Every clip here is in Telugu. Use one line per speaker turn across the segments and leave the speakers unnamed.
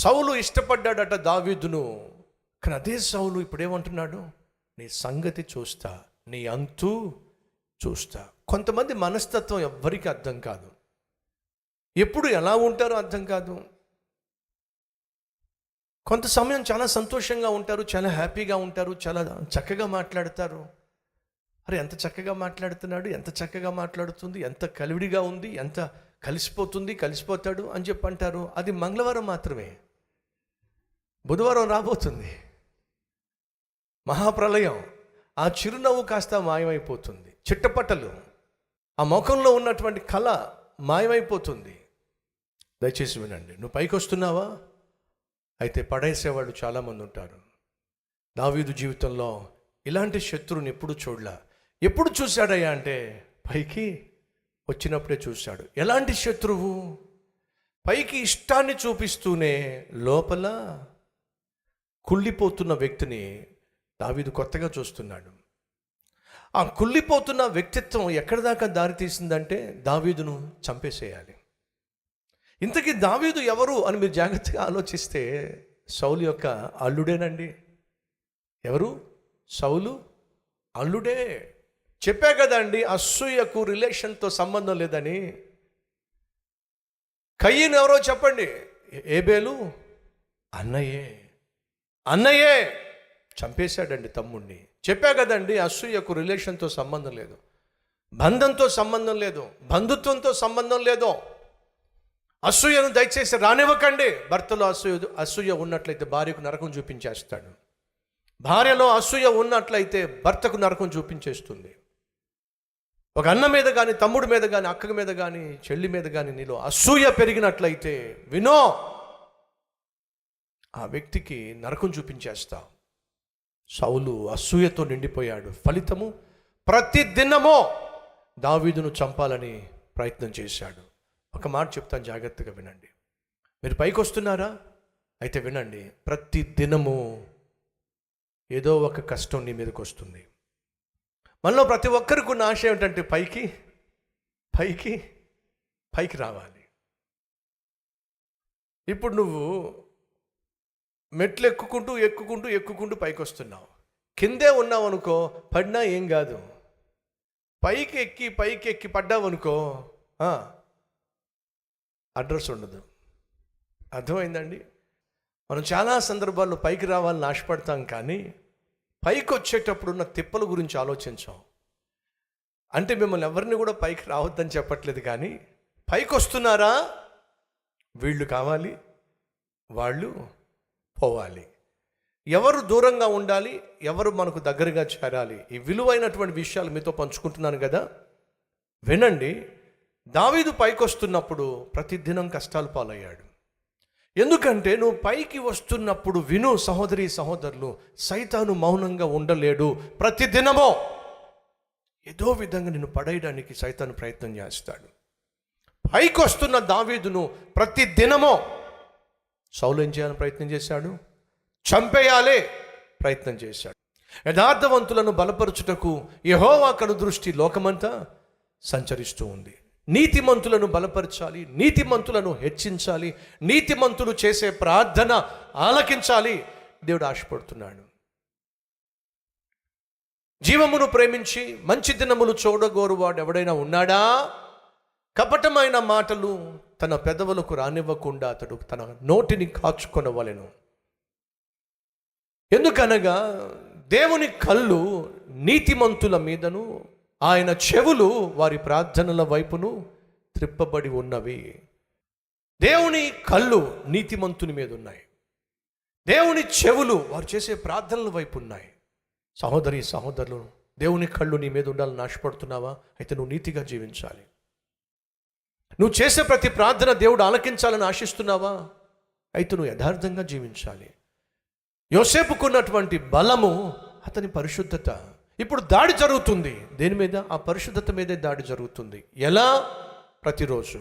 సౌలు ఇష్టపడ్డాడట దావీదును. కానీ అదే సౌలు ఇప్పుడు ఏమంటున్నాడు? నీ సంగతి చూస్తా, నీ అంతు చూస్తా. కొంతమంది మనస్తత్వం ఎవ్వరికీ అర్థం కాదు, ఎప్పుడు ఎలా ఉంటారో అర్థం కాదు. కొంత సమయం చాలా సంతోషంగా ఉంటారు, చాలా హ్యాపీగా ఉంటారు, చాలా చక్కగా మాట్లాడతారు. అరే ఎంత చక్కగా మాట్లాడుతున్నాడు, ఎంత చక్కగా మాట్లాడుతుంది, ఎంత కలివిడిగా ఉంది, ఎంత కలిసిపోతాడు అని చెప్పి అంటారు. అది మంగళవారం మాత్రమే. బుధవారం రాబోతుంది మహాప్రళయం. ఆ చిరునవ్వు కాస్త మాయమైపోతుంది, చిట్టపట్టలు ఆ ముఖంలో ఉన్నటువంటి కళ మాయమైపోతుంది. దయచేసి వినండి. నువ్వు పైకి వస్తున్నావా? అయితే పడేసేవాళ్ళు చాలామంది ఉంటారు. దావీదు జీవితంలో ఇలాంటి శత్రువుని ఎప్పుడు చూడలా. ఎప్పుడు చూశాడయ్యా అంటే పైకి వచ్చినప్పుడే చూశాడు. ఎలాంటి శత్రువు? పైకి ఇష్టాన్ని చూపిస్తూనే లోపల కుళ్ళిపోతున్న వ్యక్తిని దావీదు కొత్తగా చూస్తున్నాడు. ఆ కుళ్ళిపోతున్న వ్యక్తిత్వం ఎక్కడి దాకా దారి తీసిందంటే దావీదును చంపేసేయాలి. ఇంతకీ దావీదు ఎవరు అని మీరు జాగ్రత్తగా ఆలోచిస్తే సౌలు యొక్క అల్లుడేనండి. ఎవరు? సౌలు అల్లుడే. చెప్పా కదండి, అసూయకు రిలేషన్తో సంబంధం లేదని. కయ్యను ఎవరో చెప్పండి? ఏబేలు అన్నయ్యే చంపేశాడండి తమ్ముడిని. చెప్పా కదండి, అసూయకు రిలేషన్తో సంబంధం లేదు, బంధంతో సంబంధం లేదు, బంధుత్వంతో సంబంధం లేదు. అసూయను దయచేసి రానివ్వకండి. భర్తలో అసూయ ఉన్నట్లయితే భార్యకు నరకం చూపించేస్తాడు. భార్యలో అసూయ ఉన్నట్లయితే భర్తకు నరకం చూపించేస్తుంది. ఒక అన్న మీద కానీ, తమ్ముడి మీద కానీ, అక్క మీద కానీ, చెల్లి మీద కానీ నీలో అసూయ పెరిగినట్లయితే వినో, ఆ వ్యక్తికి నరకం చూపించేస్తా. సౌలు అసూయతో నిండిపోయాడు. ఫలితము ప్రతి దినమో దావీదును చంపాలని ప్రయత్నం చేశాడు. ఒక మాట చెప్తాను, జాగ్రత్తగా వినండి. మీరు పైకి వస్తున్నారా? అయితే వినండి. ప్రతి దినము ఏదో ఒక కష్టం నీ మీదకి వస్తుంది. మనలో ప్రతి ఒక్కరికి ఉన్న ఆశ ఏమిటంటే పైకి రావాలి. ఇప్పుడు నువ్వు మెట్లు ఎక్కుకుంటూ పైకి వస్తున్నావు. కిందే ఉన్నావు అనుకో, పడినా ఏం కాదు. పైకి ఎక్కి పడ్డావు అనుకో, అడ్రస్ ఉండదు. అర్థమైందండి? మనం చాలా సందర్భాల్లో పైకి రావాలని ఆశపడతాం, కానీ పైకి వచ్చేటప్పుడు ఉన్న తిప్పల గురించి ఆలోచించాం. అంటే మిమ్మల్ని ఎవరిని కూడా పైకి రావద్దని చెప్పట్లేదు, కానీ పైకి వస్తున్నారా, వీళ్ళు కావాలి, వాళ్ళు పోవాలి. ఎవరు దూరంగా ఉండాలి, ఎవరు మనకు దగ్గరగా చేరాలి, ఈ విలువైనటువంటి విషయాలు మీతో పంచుకుంటున్నాను కదా, వినండి. దావీదు పైకి వస్తున్నప్పుడు ప్రతిదినం కష్టాలు పాలయ్యాడు. ఎందుకంటే నువ్వు పైకి వస్తున్నప్పుడు విను సహోదరి సహోదరులు, సైతాను మౌనంగా ఉండలేడు. ప్రతిదినమో ఏదో విధంగా నిన్ను పడేయడానికి సైతాను ప్రయత్నం చేస్తాడు. పైకి వస్తున్న దావీదును ప్రతిదినమో సౌలు ఏం చేయాలని ప్రయత్నం చేశాడు? చంపేయాలే ప్రయత్నం చేశాడు. యథార్థవంతులను బలపరచుటకు యెహోవా కనుదృష్టి లోకమంతా సంచరిస్తూ ఉంది. నీతిమంతులను బలపరచాలి, నీతిమంతులను హెచ్చించాలి, నీతిమంతులు చేసే ప్రార్థన ఆలకించాలి దేవుడు ఆశపడుతున్నాడు. జీవమును ప్రేమించి మంచి దినములు చూడగోరువాడు ఎవడైనా ఉన్నాడా? కపటమైన మాటలు తన పెదవులకు రానివ్వకుండా అతడు తన నోటిని కాచుకొనవలెను. ఎందుకనగా దేవుని కళ్ళు నీతిమంతుల మీదను, ఆయన చెవులు వారి ప్రార్థనల వైపును త్రిప్పబడి ఉన్నవి. దేవుని కళ్ళు నీతిమంతుని మీద ఉన్నాయి, దేవుని చెవులు వారు చేసే ప్రార్థనల వైపు ఉన్నాయి. సహోదరి సహోదరులు, దేవుని కళ్ళు నీ మీద ఉండాలని ఆశపడుతున్నావా? అయితే నువ్వు నీతిగా జీవించాలి. నువ్వు చేసే ప్రతి ప్రార్థన దేవుడు ఆలకించాలని ఆశిస్తున్నావా? అయితే నువ్వు యథార్థంగా జీవించాలి. యోసేపుకున్నటువంటి బలము అతని పరిశుద్ధత. ఇప్పుడు దాడి జరుగుతుంది దేని మీద? ఆ పరిశుద్ధత మీదే దాడి జరుగుతుంది. ఎలా? ప్రతిరోజు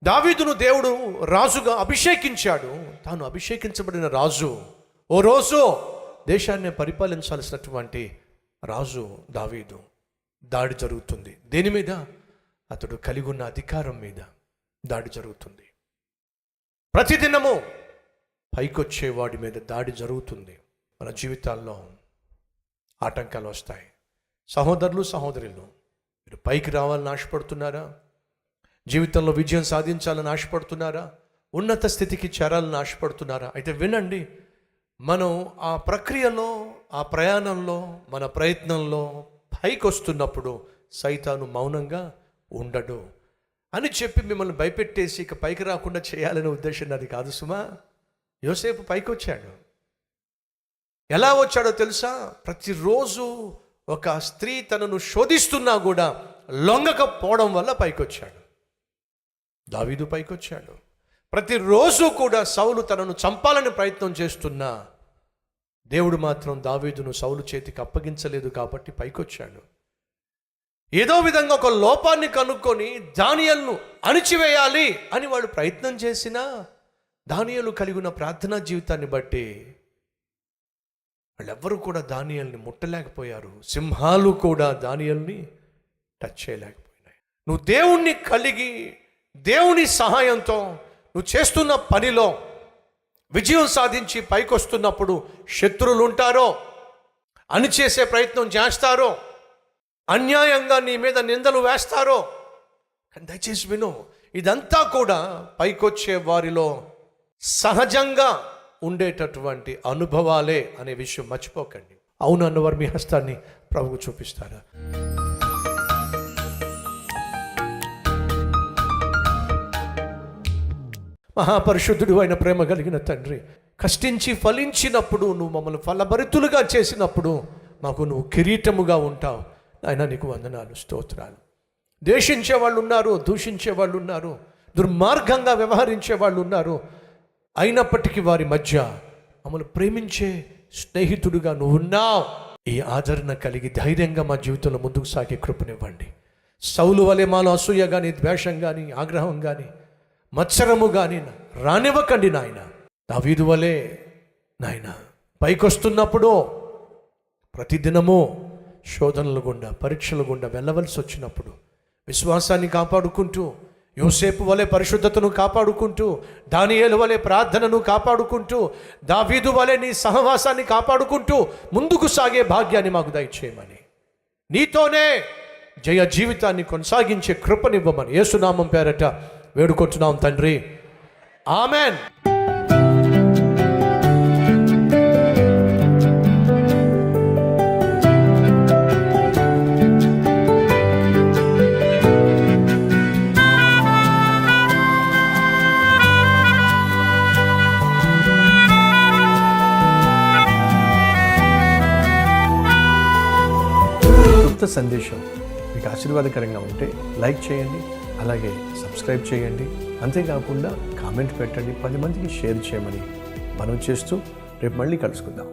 దావీదును దేవుడు రాజుగా అభిషేకించాడు. తాను అభిషేకించబడిన రాజు, ఓ రోజు దేశాన్ని పరిపాలించాల్సినటువంటి రాజు దావీదు. దాడి జరుగుతుంది దేని మీద? అతడు కలిగి ఉన్న అధికారం మీద దాడి జరుగుతుంది. ప్రతిదినము పైకొచ్చే వాడి మీద దాడి జరుగుతుంది. మన జీవితాల్లో ఆటంకాలు వస్తాయి. సహోదరులు సహోదరులు, మీరు పైకి రావాలని ఆశపడుతున్నారా? జీవితంలో విజయం సాధించాలని ఆశపడుతున్నారా? ఉన్నత స్థితికి చేరాలని ఆశపడుతున్నారా? అయితే వినండి, మనం ఆ ప్రక్రియలో, ఆ ప్రయాణంలో, మన ప్రయత్నంలో పైకి వస్తున్నప్పుడు సైతాను మౌనంగా ఉండడు అని చెప్పి మిమ్మల్ని భయపెట్టేసి ఇక పైకి రాకుండా చేయాలనే ఉద్దేశం అది కాదు సుమా. యోసేపు పైకి వచ్చాడు. ఎలా వచ్చాడో తెలుసా? ప్రతిరోజు ఒక స్త్రీ తనను శోధిస్తున్నా కూడా లొంగకపోవడం వల్ల పైకి వచ్చాడు. దావీదు పైకి వచ్చాడు. ప్రతిరోజు కూడా సౌలు తనను చంపాలని ప్రయత్నం చేస్తున్నా దేవుడు మాత్రం దావీదును సౌలు చేతికి అప్పగించలేదు కాబట్టి పైకి వచ్చాడు. ఏదో విధంగా ఒక లోపాన్ని కనుక్కొని దానియేలును అణిచివేయాలి అని వాడు ప్రయత్నం చేసినా దానియేలు కలిగిన ప్రార్థనా జీవితాన్ని బట్టి వాళ్ళెవ్వరూ కూడా దానియేలుని ముట్టలేకపోయారు. సింహాలు కూడా దానియేలుని టచ్ చేయలేకపోయినాయి. నువ్వు దేవుణ్ణి కలిగి దేవుని సహాయంతో నువ్వు చేస్తున్న పనిలో విజయం సాధించి పైకి వస్తున్నప్పుడు శత్రువులు ఉంటారో, అణిచేసే ప్రయత్నం చేస్తారో, అన్యాయంగా నీ మీద నిందలు వేస్తారో. కానీ దయచేసి విను, ఇదంతా కూడా పైకొచ్చే వారిలో సహజంగా ఉండేటటువంటి అనుభవాలే అనే విషయం మర్చిపోకండి. అవును అన్నవారు మీ హస్తాన్ని ప్రభువుకు చూపిస్తారా? మహాపరిశుద్ధుడు అయిన ప్రేమ కలిగిన తండ్రి, కష్టించి ఫలించినప్పుడు నువ్వు మమ్మల్ని ఫలభరితులుగా చేసినప్పుడు మాకు నువ్వు కిరీటముగా ఉంటావు. ఆయన నీకు వందనాలు, స్తోత్రాలు. ద్వేషించే వాళ్ళు ఉన్నారు, దూషించే వాళ్ళు ఉన్నారు, దుర్మార్గంగా వ్యవహరించే వాళ్ళు ఉన్నారు. అయినప్పటికీ వారి మధ్య మమ్మల్ని ప్రేమించే స్నేహితుడుగా నువ్వు ఉన్నావు. ఈ ఆదరణ కలిగి ధైర్యంగా మా జీవితంలో ముందుకు సాగే కృపనివ్వండి. సౌలు వలె మాలో అసూయ కానీ, ద్వేషం కానీ, ఆగ్రహం కానీ, మత్సరము కానీ రానివ్వకండి నాయన. దావీదు వలె నాయన పైకొస్తున్నప్పుడు ప్రతిదినము శోధనలు గుండా, పరీక్షల గుండా వెళ్ళవలసి వచ్చినప్పుడు విశ్వాసాన్ని కాపాడుకుంటూ, యోసేపు వలె పరిశుద్ధతను కాపాడుకుంటూ, దానియేలు వలె ప్రార్థనను కాపాడుకుంటూ, దావీదు వలె నీ సహవాసాన్ని కాపాడుకుంటూ ముందుకు సాగే భాగ్యాన్ని మాకు దయచేయమని, నీతోనే జయ జీవితాన్ని కొనసాగించే కృపనివ్వమని యేసునామం పేరట వేడుకొంటున్నాం తండ్రి, ఆమెన్. సందేశం మీకు ఆశీర్వాదకరంగా ఉంటే లైక్ చేయండి, అలాగే సబ్స్క్రైబ్ చేయండి. అంతేకాకుండా కామెంట్ పెట్టండి, 10 మందికి షేర్ చేయమని మనం చేస్తూ రేపు మళ్ళీ కలుసుకుందాం.